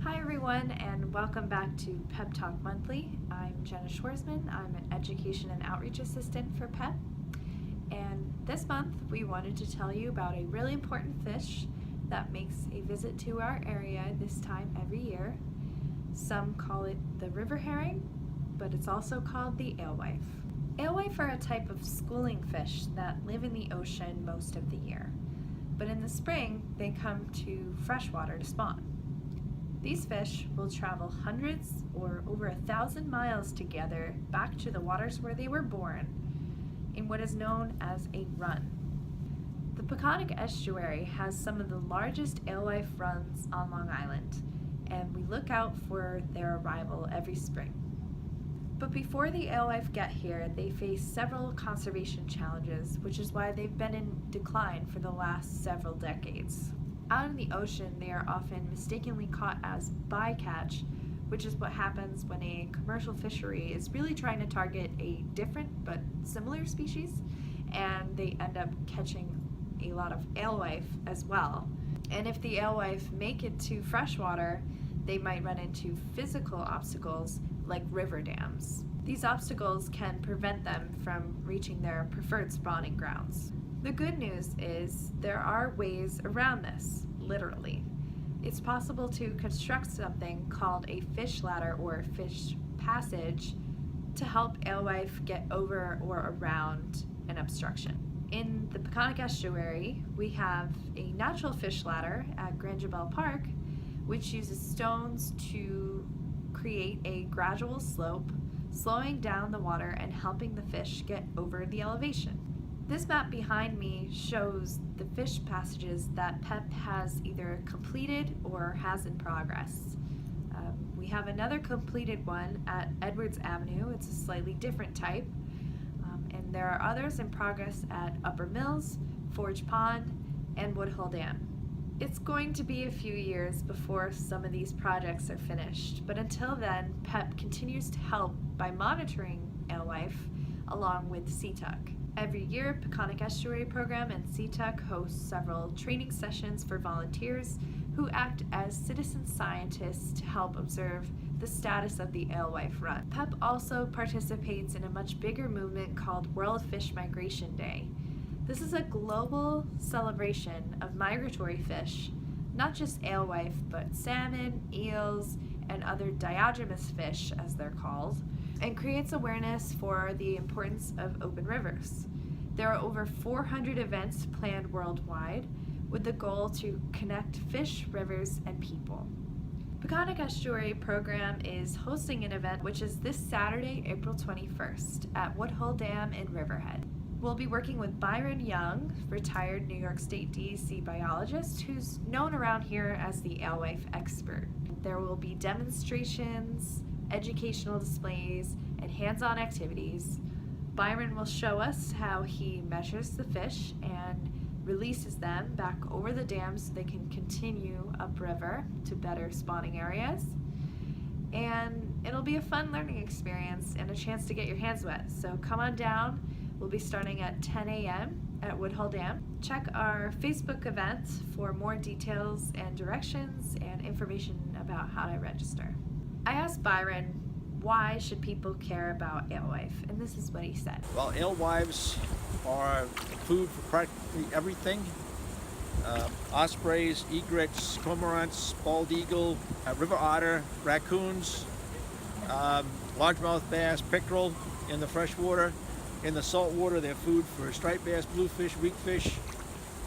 Hi everyone, and welcome back to PEP Talk Monthly. I'm Jenna Schwarzman. I'm an Education and Outreach Assistant for PEP. And this month we wanted to tell you about a really important fish that makes a visit to our area this time every year. Some call it the river herring, but it's also called the alewife. Alewife are a type of schooling fish that live in the ocean most of the year. But in the spring, they come to freshwater to spawn. These fish will travel hundreds or over 1,000 miles together back to the waters where they were born in what is known as a run. The Peconic Estuary has some of the largest alewife runs on Long Island, and we look out for their arrival every spring. But before the alewife get here, they face several conservation challenges, which is why they've been in decline for the last several decades. Out in the ocean, they are often mistakenly caught as bycatch, which is what happens when a commercial fishery is really trying to target a different but similar species, and they end up catching a lot of alewife as well. And if the alewife make it to freshwater, they might run into physical obstacles like river dams. These obstacles can prevent them from reaching their preferred spawning grounds. The good news is there are ways around this, literally. It's possible to construct something called a fish ladder or fish passage to help alewife get over or around an obstruction. In the Peconic Estuary, we have a natural fish ladder at Grangebell Park, which uses stones to create a gradual slope, slowing down the water and helping the fish get over the elevation. This map behind me shows the fish passages that PEP has either completed or has in progress. We have another completed one at Edwards Avenue. It's a slightly different type. And there are others in progress at Upper Mills, Forge Pond, and Woodhull Dam. It's going to be a few years before some of these projects are finished, but until then, PEP continues to help by monitoring alewife along with SeaTuck. Every year, Peconic Estuary Program and SeaTuck host several training sessions for volunteers who act as citizen scientists to help observe the status of the alewife run. PEP also participates in a much bigger movement called World Fish Migration Day. This is a global celebration of migratory fish, not just alewife, but salmon, eels, and other diogenes fish, as they're called, and creates awareness for the importance of open rivers. There are over 400 events planned worldwide with the goal to connect fish, rivers, and people. Peconic Estuary Program is hosting an event which is this Saturday, April 21st at Woodhull Dam in Riverhead. We'll be working with Byron Young, retired New York State DEC biologist who's known around here as the alewife expert. There will be demonstrations, educational displays, and hands-on activities. Byron will show us how he measures the fish and releases them back over the dam so they can continue upriver to better spawning areas. And it'll be a fun learning experience and a chance to get your hands wet. So come on down. We'll be starting at 10 a.m. at Woodhull Dam. Check our Facebook event for more details and directions and information about how to register. I asked Byron, why should people care about alewife? And this is what he said. Well, alewives are food for practically everything. Ospreys, egrets, cormorants, bald eagle, river otter, raccoons, largemouth bass, pickerel in the freshwater. In the saltwater, they're food for striped bass, bluefish, weakfish,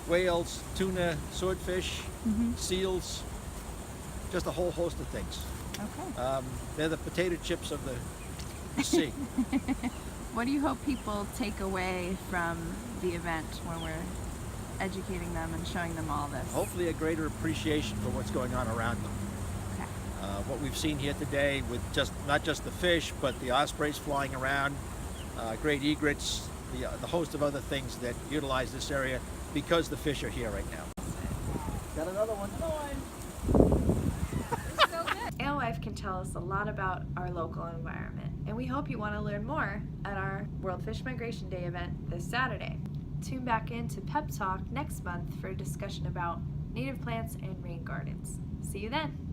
whales, tuna, swordfish, seals, just a whole host of things. Okay. They're the potato chips of the sea. What do you hope people take away from the event when we're educating them and showing them all this? Hopefully a greater appreciation for what's going on around them. Okay. What we've seen here today with not just the fish, but the ospreys flying around, great egrets, the host of other things that utilize this area because the fish are here right now. Got another one. Alewife can tell us a lot about our local environment, and we hope you want to learn more at our World Fish Migration Day event this Saturday. Tune back in to PEP Talk next month for a discussion about native plants and rain gardens. See you then!